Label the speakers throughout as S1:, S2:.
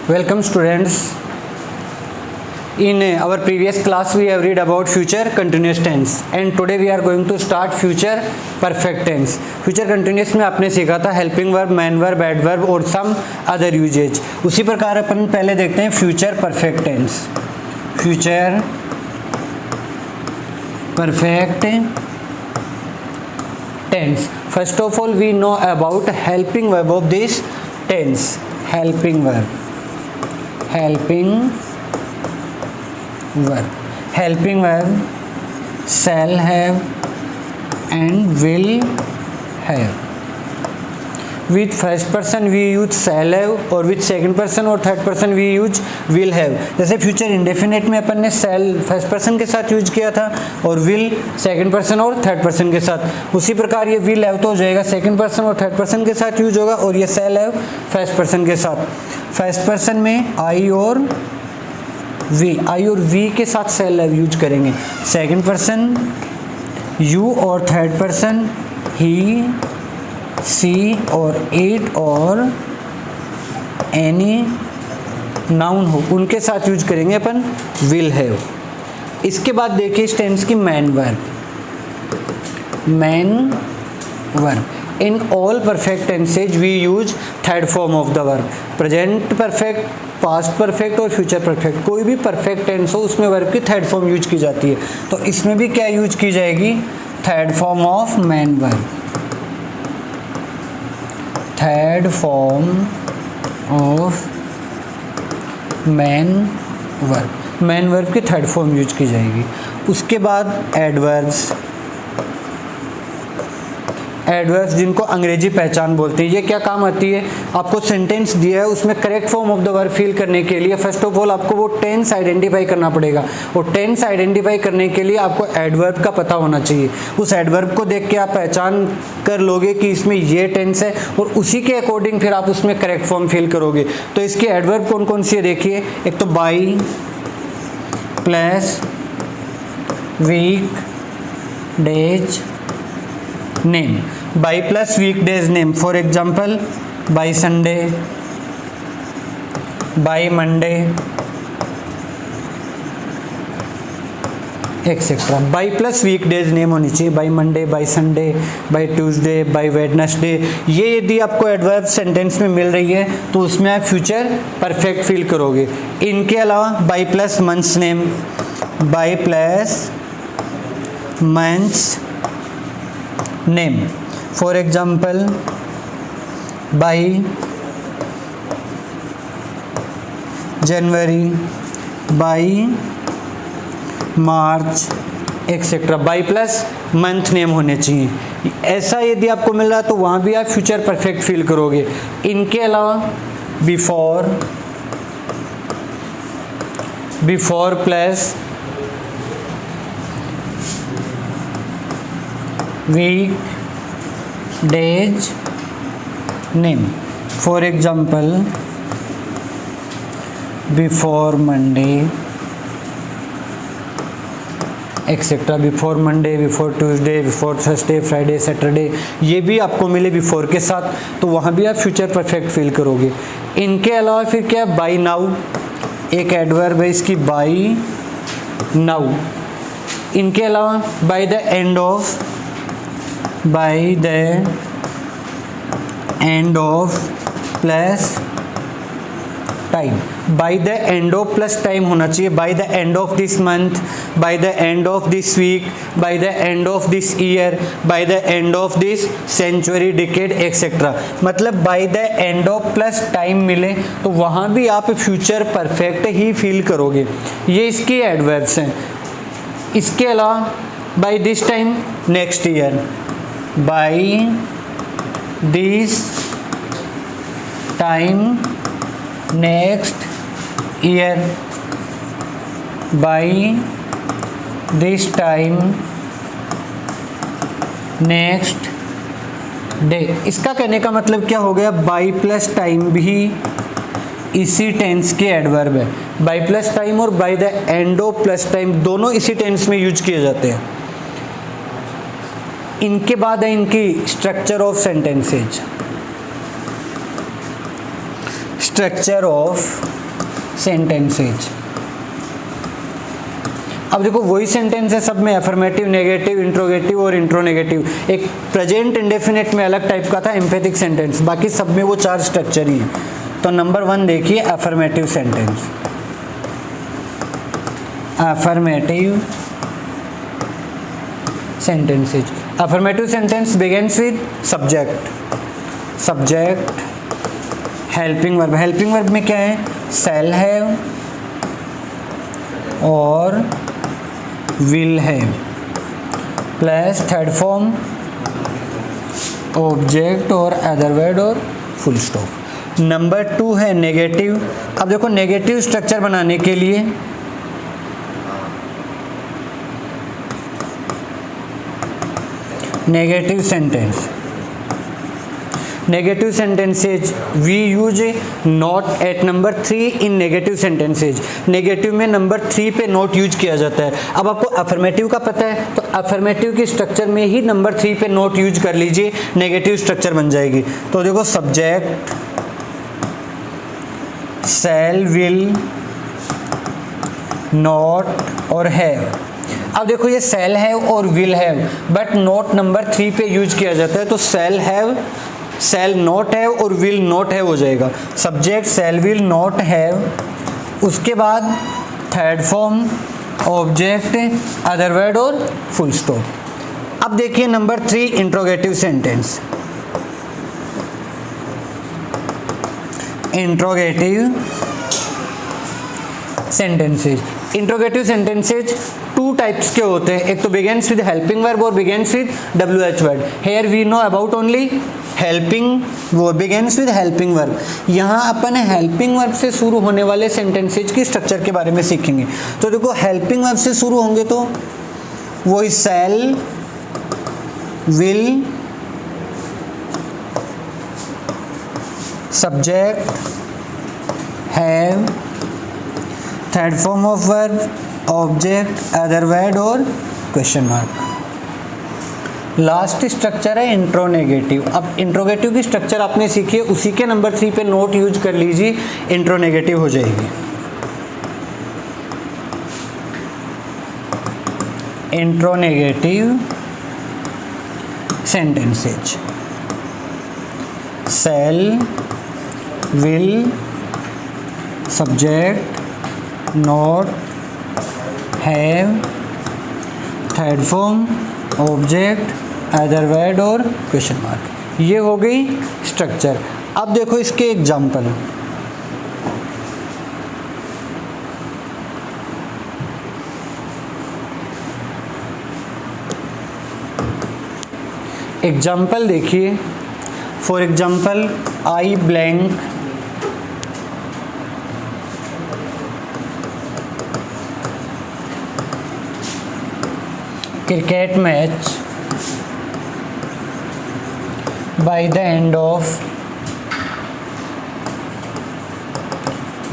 S1: Welcome students. In our previous class we have read about future continuous tense and today we are going to start future perfect tense. Future continuous में आपने सीखा था helping verb, main verb, adverb और some other usage. उसी प्रकार अपन पहले देखते हैं future perfect tense. Future perfect tense. First of all we know about helping verb of this tense. Helping verb shall have and will have. With first person we use shall have और with second person और third person we use will have. जैसे future indefinite में अपन ने shall first person के साथ use किया था और will second person और third person के साथ, उसी प्रकार ये will have तो हो जाएगा second person और third person के साथ यूज होगा और ये shall have first person के साथ. फर्स्ट पर्सन में आई और वी के साथ shall have यूज करेंगे. सेकंड पर्सन यू और थर्ड पर्सन ही, सी और इट और एनी नाउन हो उनके साथ यूज करेंगे अपन विल हैव. इसके बाद देखिए इस टेंस की man verb. In all perfect tenses we use third form of the verb. Present perfect, past perfect और future perfect. कोई भी perfect tense हो उसमें verb की third form यूज की जाती है. तो इसमें भी क्या यूज की जाएगी? Third form of main verb. Third form of main verb. Main verb की third form यूज की जाएगी. उसके बाद adverbs. एडवर्ब्स जिनको अंग्रेजी पहचान बोलते हैं, ये क्या काम आती है? आपको सेंटेंस दिया है उसमें correct form of the verb fill करने के लिए फर्स्ट ऑफ ऑल आपको वो टेंस आइडेंटिफाई करना पड़ेगा और टेंस आइडेंटिफाई करने के लिए आपको एडवर्ब का पता होना चाहिए. उस एडवर्ब को देख के आप पहचान कर लोगे कि इसमें ये टेंस है और उसी के अकॉर्डिंग फिर आप उसमें करेक्ट फॉर्म फिल करोगे. तो इसके एडवर्ब कौन कौन सी है देखिए. एक तो by plus week days name. By plus week days name, for example by Sunday, by Monday etcetera. By plus week days name होनी चाहिए. By Monday, by Sunday, by Tuesday, by Wednesday. ये यदि आपको एडवर्ब सेंटेंस में मिल रही है तो उसमें आप फ्यूचर परफेक्ट फील करोगे. इनके अलावा by plus months name, by plus months name, for example by January, by March etcetera. By plus month name होने चाहिए. ऐसा यदि आपको मिल रहा तो वहाँ भी आप फ्यूचर परफेक्ट फील करोगे. इनके अलावा before plus week days name, for example before Monday etcetera. Before Monday, before Tuesday, before Thursday, Friday, Saturday, ये भी आपको मिले बिफोर के साथ तो वहाँ भी आप फ्यूचर परफेक्ट फील करोगे. इनके अलावा फिर क्या, बाई नाउ एक एडवर्ब है इसकी, बाई नाउ. इनके अलावा by the end of, by the end of plus time. by the end of plus time होना चाहिए. by the end of this month, by the end of this week, by the end of this year, by the end of this century, decade etc. मतलब by the end of plus time मिले तो वहाँ भी आप future perfect ही feel करोगे. ये इसकी adverbs हैं. इसके अलावा by this time next year, by this time next year, by this time next day. इसका कहने का मतलब क्या हो गया, बाई प्लस टाइम भी इसी टेंस के एडवर्ब है. बाई प्लस टाइम और by the end of plus time दोनों इसी टेंस में यूज किए जाते हैं. इनके बाद है इनकी structure of sentences. Structure of sentences. अब देखो वही सेंटेंस है सब में, अफर्मेटिव, नेगेटिव, इंट्रोगेटिव और इंट्रोनेगेटिव। एक प्रेजेंट इंडेफिनिट में अलग टाइप का था एम्फेटिक सेंटेंस, बाकी सब में वो 4 स्ट्रक्चर ही है। तो नंबर 1 देखिए affirmative sentence. Affirmative sentences. Affirmative sentence begins with subject, subject, helping verb. Helping verb में क्या है? शैल हैव और will have plus third form object और अदर वर्ड और फुल स्टॉप। नंबर 2 है नेगेटिव। अब देखो नेगेटिव स्ट्रक्चर बनाने के लिए negative sentence, negative sentences we use not at number 3 in negative sentences. Negative में नंबर 3 पे नॉट यूज किया जाता है। अब आपको अफर्मेटिव का पता है तो अफर्मेटिव की स्ट्रक्चर में ही नंबर 3 पे नॉट यूज कर लीजिए, नेगेटिव स्ट्रक्चर बन जाएगी। तो देखो सब्जेक्ट, शैल, विल, नॉट और हैव। अब देखो ये शैल हैव और will have, but not number 3 पे यूज किया जाता है, तो shall have, shall not have और विल नॉट हैव हो जाएगा। Subject shell will not have, उसके बाद third form object other word और फुल स्टॉप। अब देखिए number 3 interrogative sentence. Interrogative sentences. Interrogative sentences 2 types के होते हैं, एक तो बिगिंस विद हेल्पिंग वर्ब और begins with WH word. Here we know about only helping, वो बिगिंस विद हेल्पिंग वर्ब। यहाँ अपन हेल्पिंग वर्ब से शुरू होने वाले सेंटेंसेज की स्ट्रक्चर के बारे में सीखेंगे। तो देखो हेल्पिंग वर्ब से शुरू होंगे तो वही shall, will, subject, have, third form of verb, object, other word और क्वेश्चन मार्क। लास्ट स्ट्रक्चर है इंट्रोनेगेटिव। अब इंट्रोगेटिव की स्ट्रक्चर आपने सीखी है, उसी के नंबर 3 पे नोट यूज कर लीजिए, इंट्रोनेगेटिव हो जाएगी। Interronegative sentences shall, will, subject, not, have, third form, object, other word और क्वेश्चन मार्क। ये हो गई स्ट्रक्चर। अब देखो इसके एग्जाम्पल। एग्जाम्पल देखिए, for example I blank cricket match by the end of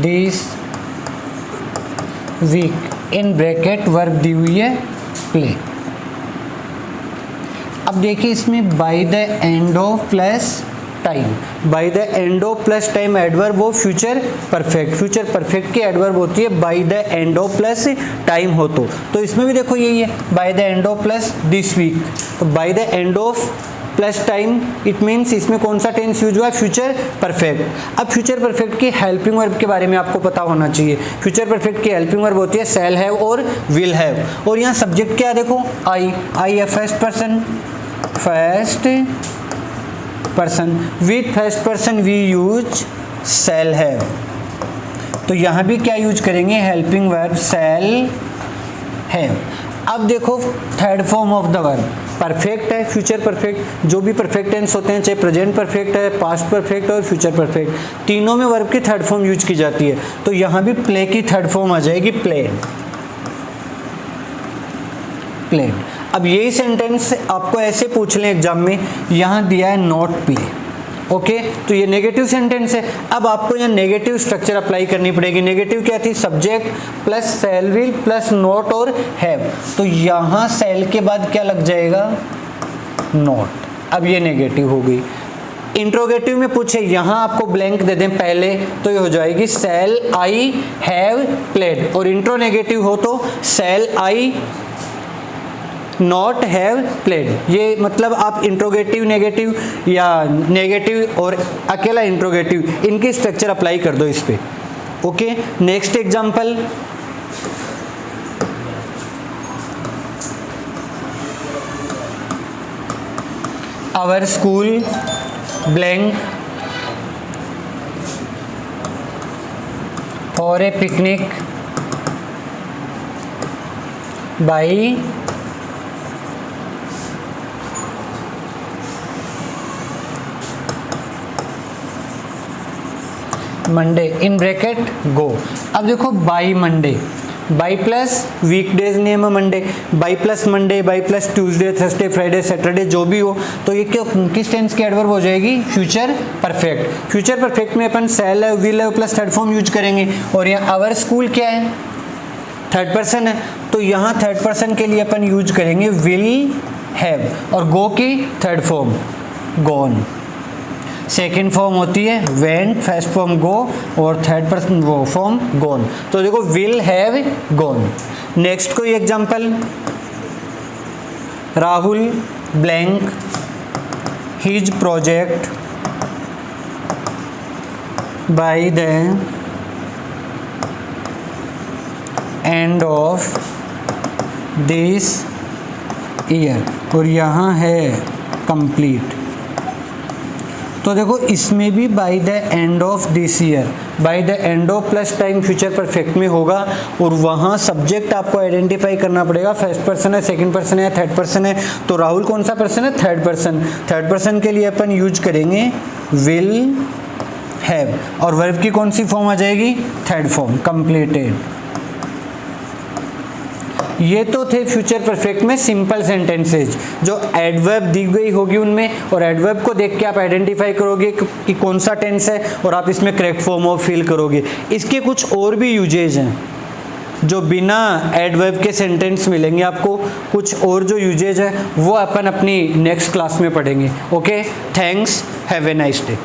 S1: this week in bracket verb दी हुई है प्ले। अब देखिए इसमें by the end of plus time, by the end of plus time adverb वो future perfect, future perfect की adverb होती है by the end of plus time हो। तो इसमें भी देखो यही है by the end of plus this week. तो by the end of plus time it means इसमें कौन सा टेंस यूज हुआ है? Future perfect. अब फ्यूचर परफेक्ट की हेल्पिंग वर्ब के बारे में आपको पता होना चाहिए। फ्यूचर परफेक्ट की हेल्पिंग वर्ब होती है शैल हैव और विल हैव। और यहाँ सब्जेक्ट क्या देखो आई, आई है first person, first person, with first person we use shall have. तो यहाँ भी क्या यूज करेंगे? Helping verb shall have. अब देखो third form of the verb perfect है, फ्यूचर परफेक्ट, जो भी परफेक्ट टेंस होते हैं चाहे प्रेजेंट परफेक्ट है, पास्ट परफेक्ट और फ्यूचर परफेक्ट, तीनों में वर्ब की थर्ड फॉर्म यूज की जाती है। तो यहाँ भी प्ले की थर्ड फॉर्म आ जाएगी प्लेड, प्लेड। अब यही सेंटेंस आपको ऐसे पूछ लें एग्जाम में, यहाँ दिया है नॉट प्ले, ओके, तो ये नेगेटिव सेंटेंस है। अब आपको यहाँ नेगेटिव स्ट्रक्चर अप्लाई करनी पड़ेगी। नेगेटिव क्या थी? Subject plus shell will plus not और हैव। तो यहाँ शैल के बाद क्या लग जाएगा? नॉट। अब ये नेगेटिव हो गई। इंट्रोगेटिव में पूछे यहाँ आपको ब्लैंक दे दें पहले तो ये हो जाएगी शैल आई हैव प्लेड, और इंट्रोनेगेटिव हो तो शैल आई नॉट हैव प्लेड। ये मतलब आप इंट्रोगेटिव नेगेटिव या नेगेटिव और अकेला इंट्रोगेटिव इनकी स्ट्रक्चर अप्लाई कर दो इस पे। Okay, next example, our school blank for a picnic by Monday in bracket go. अब देखो by Monday, by plus weekdays name है Monday, by plus Monday, by plus Tuesday, Thursday, Friday, Saturday जो भी हो, तो ये क्या किस टेंस की एडवर्ब हो जाएगी? Future perfect. फ्यूचर परफेक्ट में अपन शैल है, विल है प्लस थर्ड फॉर्म यूज करेंगे। और यहाँ आवर स्कूल क्या है? थर्ड पर्सन है, तो यहाँ थर्ड पर्सन के लिए अपन यूज करेंगे विल हैव, और गो की third form gone. Second form होती है वेंट, फर्स्ट फॉर्म गो, और थर्ड पर्सन वो फॉर्म गॉन। तो देखो विल हैव गॉन। नेक्स्ट कोई example, Rahul blank his project by the end of this year, और यहाँ है कंप्लीट। तो देखो इसमें भी by the end of this year, by the end of plus time future perfect में होगा, और वहाँ सब्जेक्ट आपको आइडेंटिफाई करना पड़ेगा, फर्स्ट पर्सन है, सेकंड पर्सन है, थर्ड पर्सन है। तो राहुल कौन सा पर्सन है? Third person. थर्ड पर्सन के लिए अपन यूज करेंगे विल हैव, और वर्ब की कौन सी फॉर्म आ जाएगी? Third form completed. ये तो थे फ्यूचर परफेक्ट में सिंपल सेंटेंसेज जो एडवर्ब दी गई होगी उनमें, और एडवर्ब को देख के आप आइडेंटिफाई करोगे कि कौन सा टेंस है, और आप इसमें करेक्ट फॉर्म ऑफ फिल करोगे। इसके कुछ और भी यूजेज हैं जो बिना एडवर्ब के सेंटेंस मिलेंगे आपको, कुछ और जो यूजेज है वो अपन अपनी नेक्स्ट क्लास में पढ़ेंगे। Okay, thanks, have a nice day.